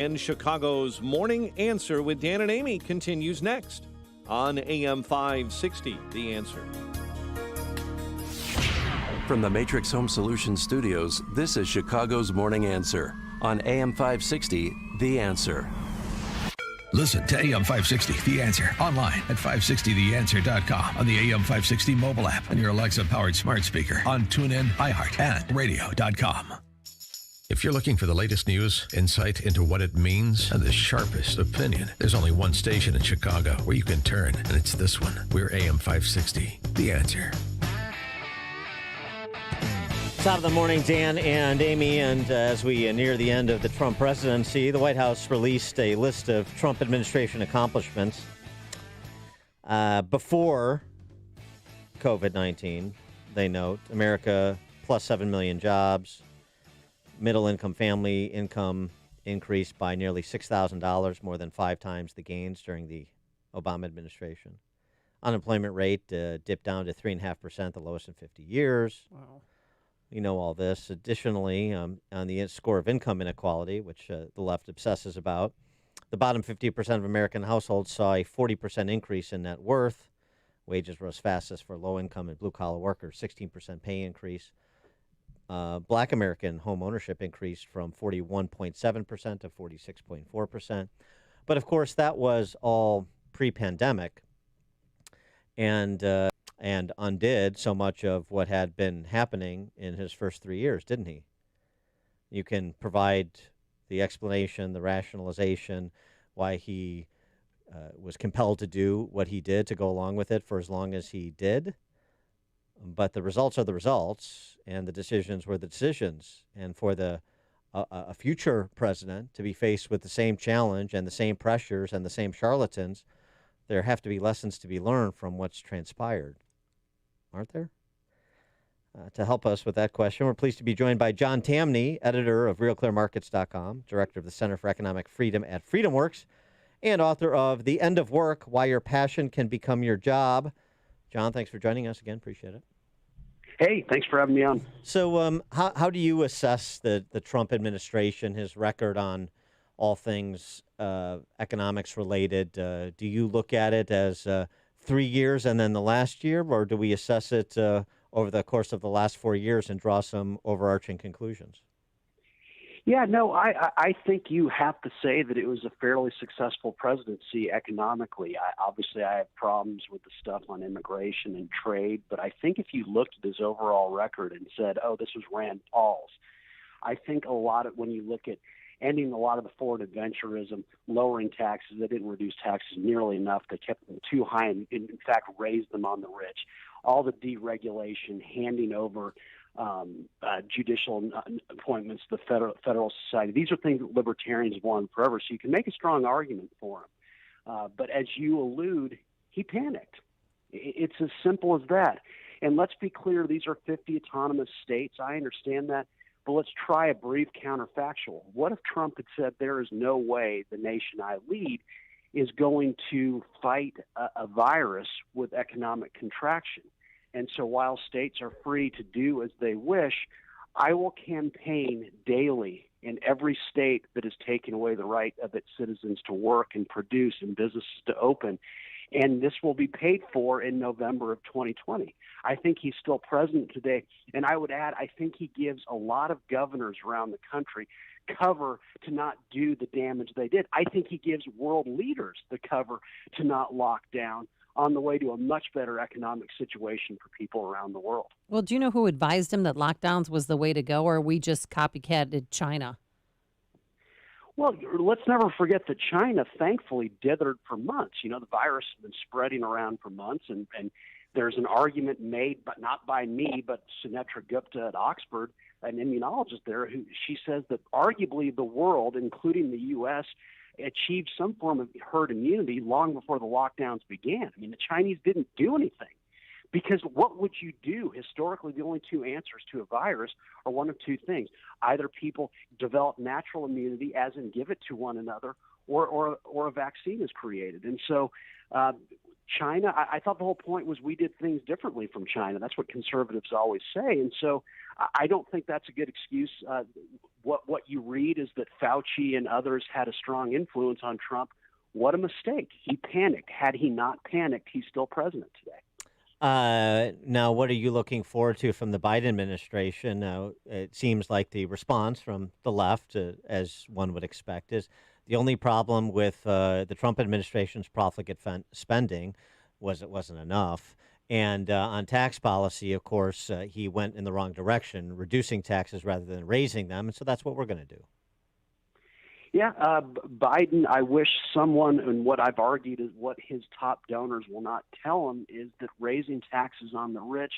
And Chicago's Morning Answer with Dan and Amy continues next on AM 560, The Answer. From the Matrix Home Solutions studios, this is Chicago's Morning Answer on AM 560, The Answer. Listen to AM 560, The Answer, online at 560theanswer.com, on the AM 560 mobile app, on your Alexa-powered smart speaker, on TuneIn, iHeart, and radio.com. If you're looking for the latest news, insight into what it means, and the sharpest opinion, there's only one station in Chicago where you can turn, and it's this one. We're AM 560, The Answer. Top of the morning, Dan and Amy, and as we near the end of the Trump presidency, the White House released a list of Trump administration accomplishments before COVID-19. They note America plus 7 million jobs, middle-income family income increased by nearly $6,000, more than 5 times the gains during the Obama administration. Unemployment rate dipped down to 3.5%, the lowest in 50 years. Wow. You know all this. Additionally, on the score of income inequality, which the left obsesses about, the bottom 50% of American households saw a 40% increase in net worth. Wages rose fastest for low-income and blue-collar workers, 16% pay increase. Black American home ownership increased from 41.7% to 46.4%. But, of course, that was all pre-pandemic and undid so much of what had been happening in his first 3 years, didn't he? You can provide the explanation, the rationalization, why he was compelled to do what he did to go along with it for as long as he did. But the results are the results, and the decisions were the decisions. And for a future president to be faced with the same challenge and the same pressures and the same charlatans, there have to be lessons to be learned from what's transpired, aren't there? To help us with that question, we're pleased to be joined by John Tamny, editor of RealClearMarket's.com, director of the Center for Economic Freedom at FreedomWorks, and author of The End of Work, Why Your Passion Can Become Your Job. John, thanks for joining us again. Appreciate it. Hey, thanks for having me on. So how do you assess the Trump administration, his record on all things economics related? Do you look at it as 3 years and then the last year, or do we assess it over the course of the last 4 years and draw some overarching conclusions? Yeah, no, I think you have to say that it was a fairly successful presidency economically. Obviously, I have problems with the stuff on immigration and trade, but I think if you looked at his overall record and said, oh, this was Rand Paul's, I think a lot of, when you look at ending a lot of the forward adventurism, lowering taxes, they didn't reduce taxes nearly enough. They kept them too high and, in fact, raised them on the rich. All the deregulation, handing over judicial appointments to the federal society. These are things that libertarians have wanted forever, so you can make a strong argument for him. But as you allude, he panicked. It's as simple as that. And let's be clear, these are 50 autonomous states. I understand that. But let's try a brief counterfactual. What if Trump had said there is no way the nation I lead is going to fight a virus with economic contraction? And so while states are free to do as they wish, I will campaign daily in every state that has taken away the right of its citizens to work and produce and businesses to open. And this will be paid for in November of 2020. I think he's still president today. And I would add, I think he gives a lot of governors around the country cover to not do the damage they did. I think he gives world leaders the cover to not lock down on the way to a much better economic situation for people around the world. Well, do you know who advised him that lockdowns was the way to go, or we just copycatted China? Well, let's never forget that China thankfully dithered for months. You know, the virus has been spreading around for months, and there's an argument made, but not by me, but Sunetra Gupta at Oxford, an immunologist there, who she says that arguably the world, including the U.S., achieved some form of herd immunity long before the lockdowns began. I mean, the Chinese didn't do anything. Because what would you do? Historically, the only two answers to a virus are one of two things. Either people develop natural immunity, as in give it to one another, or a vaccine is created. And so China, I thought the whole point was we did things differently from China. That's what conservatives always say. And so I don't think that's a good excuse. What you read is that Fauci and others had a strong influence on Trump. What a mistake. He panicked. Had he not panicked, he's still president today. Now, what are you looking forward to from the Biden administration? Now, it seems like the response from the left, as one would expect, is the only problem with the Trump administration's profligate spending was it wasn't enough. And on tax policy, of course, he went in the wrong direction, reducing taxes rather than raising them. And so that's what we're going to do. Yeah, Biden, I wish someone, and what I've argued is what his top donors will not tell him, is that raising taxes on the rich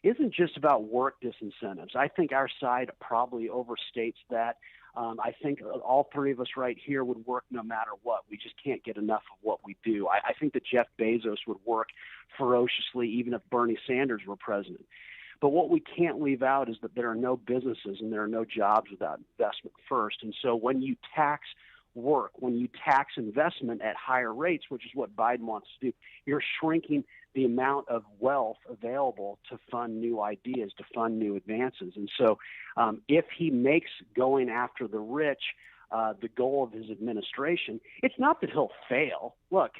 isn't just about work disincentives. I think our side probably overstates that. I think all three of us right here would work no matter what. We just can't get enough of what we do. I think that Jeff Bezos would work ferociously even if Bernie Sanders were president. But what we can't leave out is that there are no businesses and there are no jobs without investment first. And so when you tax work, when you tax investment at higher rates, which is what Biden wants to do, you're shrinking the amount of wealth available to fund new ideas, to fund new advances. And so if he makes going after the rich the goal of his administration, it's not that he'll fail. Look,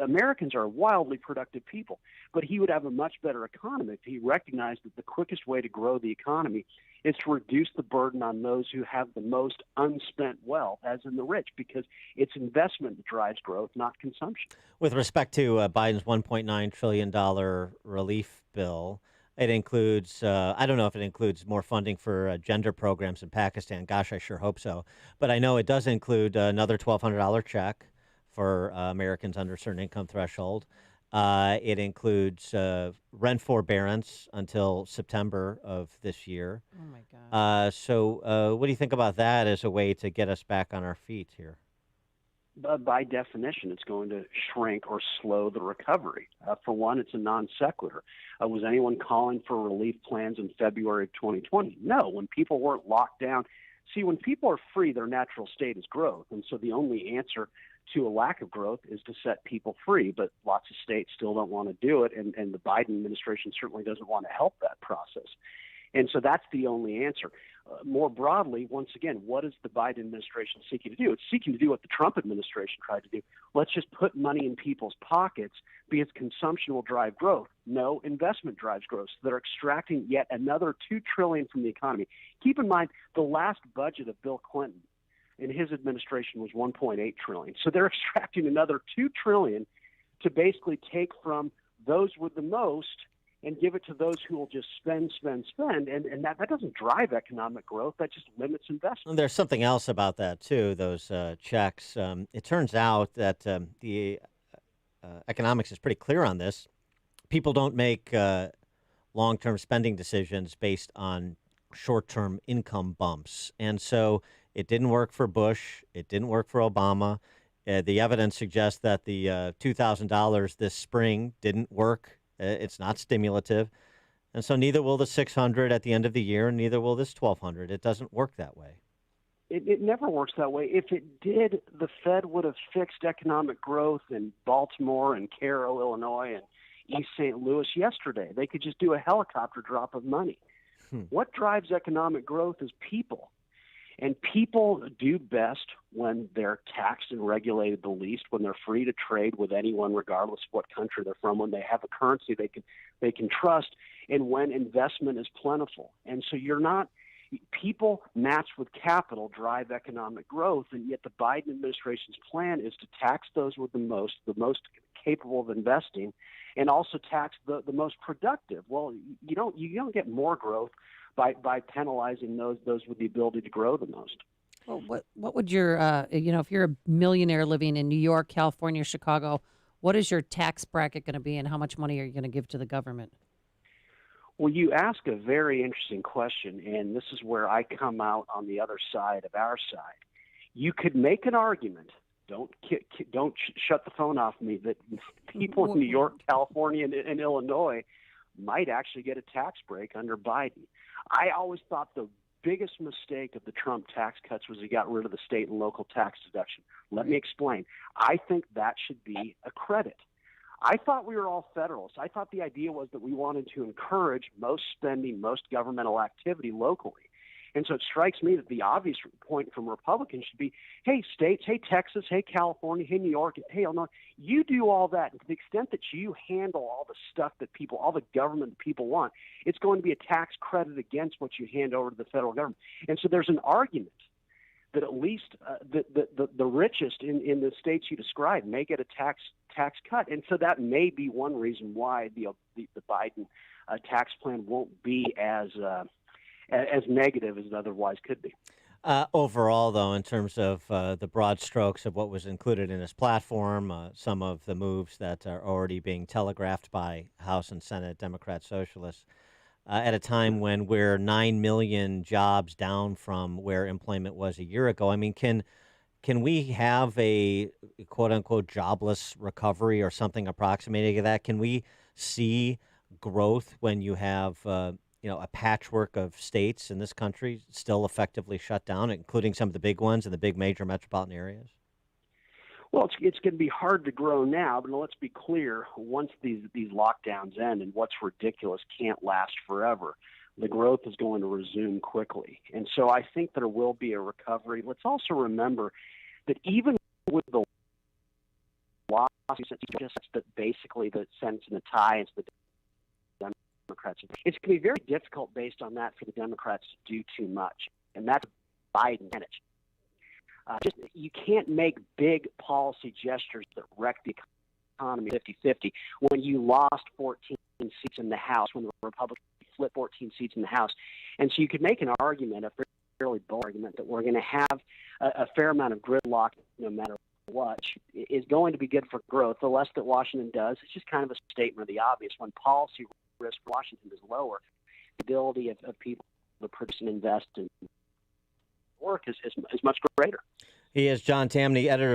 Americans are wildly productive people, but he would have a much better economy if he recognized that the quickest way to grow the economy is to reduce the burden on those who have the most unspent wealth, as in the rich, because it's investment that drives growth, not consumption. With respect to Biden's $1.9 trillion relief bill, it includes, I don't know if it includes more funding for gender programs in Pakistan. Gosh, I sure hope so. But I know it does include another $1,200 check for Americans under a certain income threshold. It includes rent forbearance until September of this year. Oh, my God. So what do you think about that as a way to get us back on our feet here? By definition, it's going to shrink or slow the recovery. For one, it's a non sequitur. Was anyone calling for relief plans in February of 2020? No. When people weren't locked down, see, when people are free, their natural state is growth. And so the only answer to a lack of growth is to set people free. But lots of states still don't want to do it. And the Biden administration certainly doesn't want to help that process. And so that's the only answer. More broadly, once again, what is the Biden administration seeking to do? It's seeking to do what the Trump administration tried to do. Let's just put money in people's pockets because consumption will drive growth. No, investment drives growth. So they're extracting yet another $2 trillion from the economy. Keep in mind, the last budget of Bill Clinton in his administration was $1.8 trillion. So they're extracting another $2 trillion to basically take from those with the most and give it to those who will just spend. And that doesn't drive economic growth. That just limits investment. And there's something else about that, too, those checks. It turns out that the economics is pretty clear on this. People don't make long-term spending decisions based on short-term income bumps. And so it didn't work for Bush. It didn't work for Obama. The evidence suggests that the $2,000 this spring didn't work. It's not stimulative. And so neither will the $600 at the end of the year, and neither will this $1,200. It doesn't work that way. It never works that way. If it did, the Fed would have fixed economic growth in Baltimore and Cairo, Illinois, and East St. Louis yesterday. They could just do a helicopter drop of money. What drives economic growth is people. And people do best when they're taxed and regulated the least, when they're free to trade with anyone, regardless of what country they're from, when they have a currency they can trust, and when investment is plentiful. And so people matched with capital drive economic growth, and yet the Biden administration's plan is to tax those with the most capable of investing, and also tax the most productive. Well, you don't get more growth by penalizing those with the ability to grow the most. Well, what would your if you're a millionaire living in New York, California, Chicago, what is your tax bracket going to be, and how much money are you going to give to the government? Well, you ask a very interesting question, and this is where I come out on the other side of our side. You could make an argument. Don't shut the phone off me. That people in New York, California, and Illinois might actually get a tax break under Biden. I always thought the biggest mistake of the Trump tax cuts was he got rid of the state and local tax deduction. Let me explain. I think that should be a credit. I thought we were all federalists. I thought the idea was that we wanted to encourage most spending, most governmental activity locally. And so it strikes me that the obvious point from Republicans should be, hey, states, hey, Texas, hey, California, hey, New York, hey, Illinois, you do all that. And to the extent that you handle all the stuff that people, all the government that people want, it's going to be a tax credit against what you hand over to the federal government. And so there's an argument that at least the richest in the states you described may get a tax cut. And so that may be one reason why the Biden tax plan won't be as negative as it otherwise could be. Overall, though, in terms of the broad strokes of what was included in his platform, some of the moves that are already being telegraphed by House and Senate Democrats, Socialists, at a time when we're 9 million jobs down from where employment was a year ago. I mean, can we have a quote-unquote jobless recovery or something approximating that? Can we see growth when you have a patchwork of states in this country still effectively shut down, including some of the big ones in the big major metropolitan areas? Well, it's going to be hard to grow now, but let's be clear. Once these lockdowns end, and what's ridiculous can't last forever, the growth is going to resume quickly. And so I think there will be a recovery. Let's also remember that even with the lawsuits, that basically the Senate's in a tie, it's the Democrats. It's going to be very difficult based on that for the Democrats to do too much, and that's Biden advantage. You can't make big policy gestures that wreck the economy 50-50 when you lost 14 seats in the House, when the Republicans flipped 14 seats in the House. And so you could make an argument, a fairly bold argument, that we're going to have a fair amount of gridlock no matter what, is going to be good for growth. The less that Washington does, it's just kind of a statement of the obvious. When policy risk for Washington is lower, the ability of people to produce and invest and work is much greater. He is John Tamny, editor